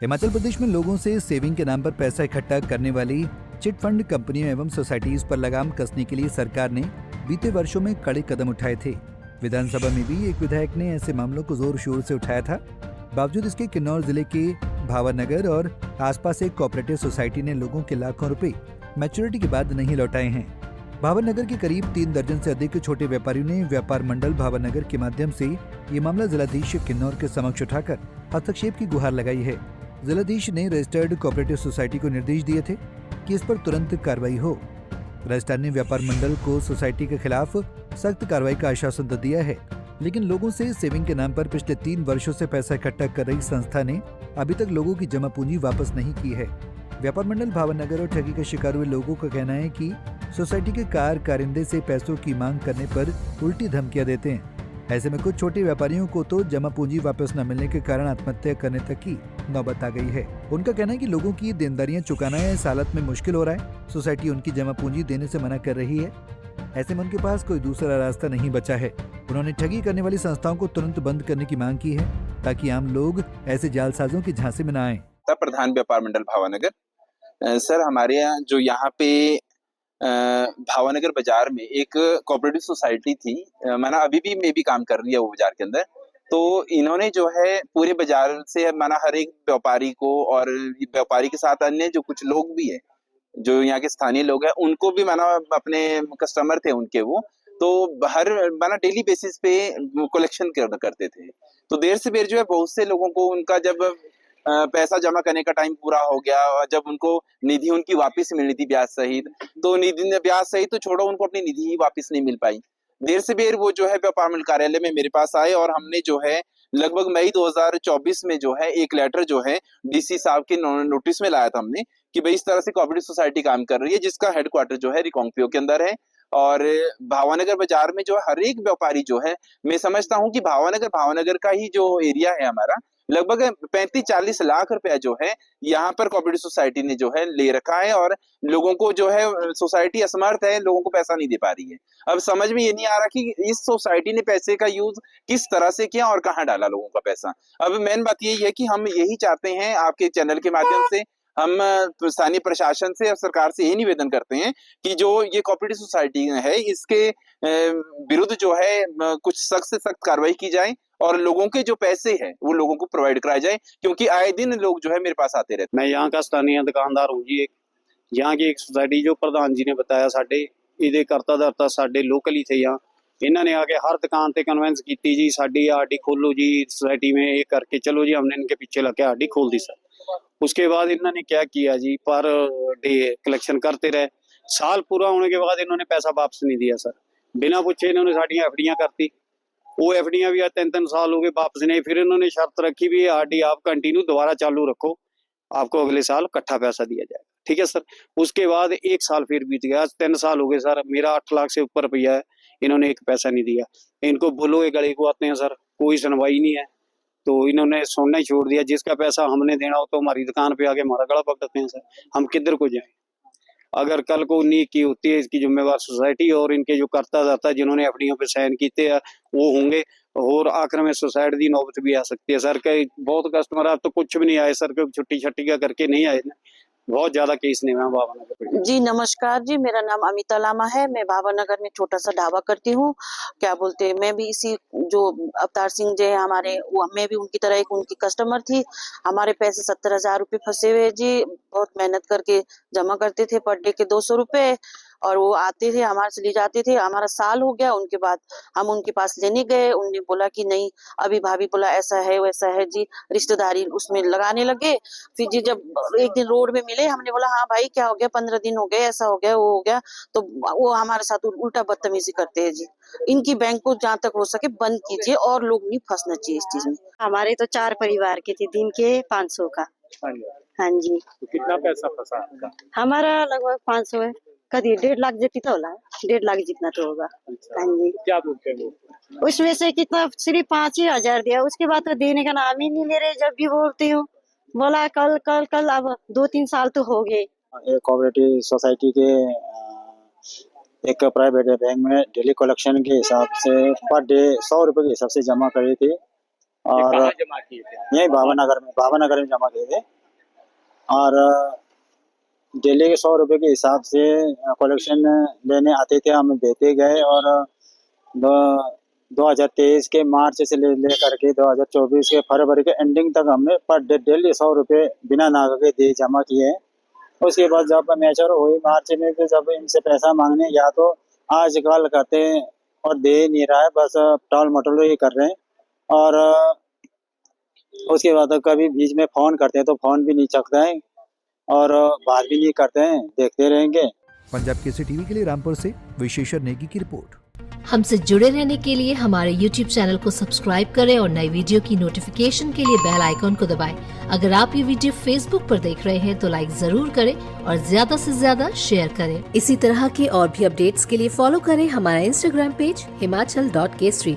हिमाचल प्रदेश में लोगों से सेविंग के नाम पर पैसा इकट्ठा करने वाली चिट फंड कंपनियों एवं सोसाइटीज पर लगाम कसने के लिए सरकार ने बीते वर्षों में कड़े कदम उठाए थे। विधानसभा में भी एक विधायक ने ऐसे मामलों को जोर शोर से उठाया था। बावजूद इसके किन्नौर जिले के भावनगर और आसपास एक कोऑपरेटिव सोसाइटी ने लोगों के लाखों रुपए मैच्योरिटी के बाद नहीं लौटाए हैं। भावनगर के करीब 3 दर्जन से अधिक छोटे व्यापारियों ने व्यापार मंडल भावनगर के माध्यम से ये मामला जिलाधीश किन्नौर के समक्ष उठाकर हस्तक्षेप की गुहार लगाई है। जिलाधीश ने रजिस्टर्ड कोऑपरेटिव सोसाइटी को निर्देश दिए थे कि इस पर तुरंत कार्रवाई हो। रजिस्ट्रार ने व्यापार मंडल को सोसाइटी के खिलाफ सख्त कार्रवाई का आश्वासन तो दिया है, लेकिन लोगों से सेविंग के नाम पर पिछले 3 वर्षों से पैसा इकट्ठा कर रही संस्था ने अभी तक लोगों की जमा पूंजी वापस नहीं की है। व्यापार मंडल भावनगर और ठगी का शिकार हुए लोगों का कहना है कि सोसाइटी के कारिंदे से पैसों की मांग करने पर उल्टी धमकियां देते हैं। ऐसे में कुछ छोटे व्यापारियों को तो जमा पूंजी वापस न मिलने के कारण आत्महत्या करने तक की नौबत आ गई है। उनका कहना है कि लोगों की देनदारियां चुकाना इस हालत में मुश्किल हो रहा है। सोसाइटी उनकी जमा पूंजी देने से मना कर रही है। ऐसे में उनके पास कोई दूसरा रास्ता नहीं बचा है। उन्होंने ठगी करने वाली संस्थाओं को तुरंत बंद करने की मांग की है ताकि आम लोग ऐसे जालसाजों की झांसे में न आए। प्रधान व्यापार मंडल भावनगर सर, हमारे यहाँ जो यहाँ पे भावनगर बाजार में एक कोऑपरेटिव सोसाइटी थी, माना अभी भी मैं भी काम कर रही है वो बाजार के अंदर। तो इन्होंने जो है पूरे बाजार से माना हर एक व्यापारी को और व्यापारी के साथ अन्य जो कुछ लोग भी है जो यहाँ के स्थानीय लोग हैं उनको भी माना अपने कस्टमर थे उनके, वो तो हर माना डेली बेसिस पे कलेक्शन करते थे। तो देर से देर जो है बहुत से लोगों को उनका जब पैसा जमा करने का टाइम पूरा हो गया और जब उनको निधि उनकी वापस मिलनी थी ब्याज सहित, तो निधि ब्याज सहित तो छोड़ो, उनको अपनी निधि ही वापस नहीं मिल पाई। देर से देर वो जो है व्यापार मंडल कार्यालय में मेरे पास आए और हमने जो है लगभग मई 2024 में जो है एक लेटर जो है डीसी साहब के नोटिस में लाया था हमने कि भाई इस तरह से कोऑपरेटिव सोसाइटी काम कर रही है जिसका हेडक्वार्टर जो है रिकांगपिओ के अंदर है। और भावनगर बाजार में जो हर एक व्यापारी जो है, मैं समझता हूँ कि भावनगर का ही जो एरिया है हमारा, लगभग 35-40 लाख रुपया जो है यहाँ पर कोऑपरेटिव सोसाइटी ने जो है ले रखा है और लोगों को जो है सोसाइटी असमर्थ है, लोगों को पैसा नहीं दे पा रही है। अब समझ में ये नहीं आ रहा कि इस सोसाइटी ने पैसे का यूज किस तरह से किया और कहाँ डाला लोगों का पैसा। अब मेन बात यही है कि हम यही चाहते हैं आपके चैनल के माध्यम से, हम स्थानीय प्रशासन से और सरकार से यही निवेदन करते हैं कि जो ये कोऑपरेटिव सोसाइटी है इसके विरुद्ध जो है कुछ सख्त से सख्त कार्रवाई की जाए और लोगों के जो पैसे हैं वो लोगों को प्रोवाइड कराए जाए, क्योंकि आए दिन लोग जो है मेरे पास आते रहते। मैं यहाँ का स्थानीय दुकानदार हूँ जी। यहाँ की एक सोसाइटी जो प्रधान जी ने बताया साडे इहदे करता धरता साडे लोकल ही थे। यहाँ इन्होंने आके हर दुकान पे कन्वेंस की जी साडी आरडी खोलो जी सोसाइटी में, ये करके चलो जी, हमने इनके पीछे लग के आरडी खोल दी सर। उसके बाद इन्होंने क्या किया जी, पर डे कलेक्शन करते रहे। साल पूरा होने के बाद इन्होंने पैसा वापस नहीं दिया सर। बिना पूछे इन्होंने साड़ियाँ एफडियाँ करती। वो एफडियाँ भी 3-3 साल हो गए वापस नहीं। फिर इन्होंने शर्त रखी भी आरडी आप कंटिन्यू दोबारा चालू रखो, आपको अगले साल इकट्ठा पैसा दिया जाएगा। ठीक है सर। उसके बाद 1 साल फिर बीत गया, 3 साल हो गए सर। मेरा 8 लाख से ऊपर रुपया है, इन्होंने एक पैसा नहीं दिया। इनको बोलो ये गले को आते हैं सर, कोई सुनवाई नहीं है। तो इन्होंने सुनना ही छोड़ दिया। जिसका पैसा हमने देना हो तो हमारी दुकान पे आके हमारा गला पकड़ते हैं सर। हम किधर को जाएं? अगर कल को उन्हीं की होती है इसकी जिम्मेवार सोसाइटी और इनके जो करता जाता है जिन्होंने एफडीओ पे साइन किए वो होंगे और आखिर में सुसाइड की नौबत भी आ सकती है सर। कई बहुत कस्टमर अब तो कुछ भी नहीं आए सर, छुट्टी छट्टी का करके नहीं आए ना। बहुत ज्यादा केस नहीं है भावनगर जी। नमस्कार जी, मेरा नाम अमिता लामा है। मैं भावनगर में छोटा सा ढाबा करती हूँ। क्या बोलते हैं, मैं भी इसी जो अवतार सिंह जी हमारे, मैं भी उनकी तरह एक उनकी कस्टमर थी। हमारे पैसे 70,000 रुपये फंसे हुए जी। बहुत मेहनत करके जमा करते थे, पर डे के 200 रुपये, और वो आते थे हमारे से ले जाते थे। हमारा साल हो गया, उनके बाद हम उनके पास लेने गए। उन्होंने बोला कि नहीं, अभी भाभी बोला ऐसा है वैसा है जी, रिश्तेदारी उसमें लगाने लगे। फिर जी जब एक दिन रोड में मिले, हमने बोला हाँ भाई क्या हो गया, 15 दिन हो गए, ऐसा हो गया वो हो गया, तो वो हमारे साथ उल्टा बदतमीजी करते हैं जी। इनकी बैंक को जहाँ तक हो सके बंद कीजिए और लोग नहीं फंसना चाहिए इस चीज में। हमारे तो 4 परिवार के थे, दिन के 500 का। हाँ जी। तो कितना पैसा फंसा आपका? हमारा लगभग 500 है, कभी 1.5 लाख जितना होला, 1.5 लाख जितना तो होगा। अच्छा। हाँ जी। क्या बोलते हैं वो? उसमें से कितना सिर्फ 5 ही हजार दिया, उसके बाद तो देने का नाम ही नहीं ले रहे। जब भी बोलती हूँ बोला कल कल कल, अब 2-3 साल तो हो गए। एक कोऑपरेटिव सोसाइटी के एक प्राइवेट बैंक में डेली कलेक्शन के हिसाब से पर डे 100 रुपये के हिसाब से जमा करे थे और कहाँ जमा किए थे? यही भावनगर में जमा किए थे। और डेली के 100 रुपए के हिसाब से कलेक्शन लेने आते थे, हम देते गए। और 2023 के मार्च से ले करके 2024 के फरवरी के एंडिंग तक हमने पर डेली 100 रुपए बिना नागा के दे जमा किए। उसके बाद जब मैच्योर हुई मार्च में, तो जब इनसे पैसा मांगने या तो आज कल करते हैं और दे नहीं रहा है, बस टाल मटोल ही कर रहे हैं। और उसके बाद कभी बीच में फोन करते हैं तो फोन भी नहीं चकता है और बात भी नहीं करते हैं, देखते रहेंगे। पंजाब केसरी टीवी के लिए रामपुर से विशेषर नेगी की रिपोर्ट। हमसे जुड़े रहने के लिए हमारे YouTube चैनल को सब्सक्राइब करें और नई वीडियो की नोटिफिकेशन के लिए बेल आइकॉन को दबाएं। अगर आप ये वीडियो Facebook पर देख रहे हैं तो लाइक जरूर करें और ज्यादा से ज्यादा शेयर करें। इसी तरह के और भी अपडेट्स के लिए फॉलो करें हमारा Instagram पेज himachal.kesri।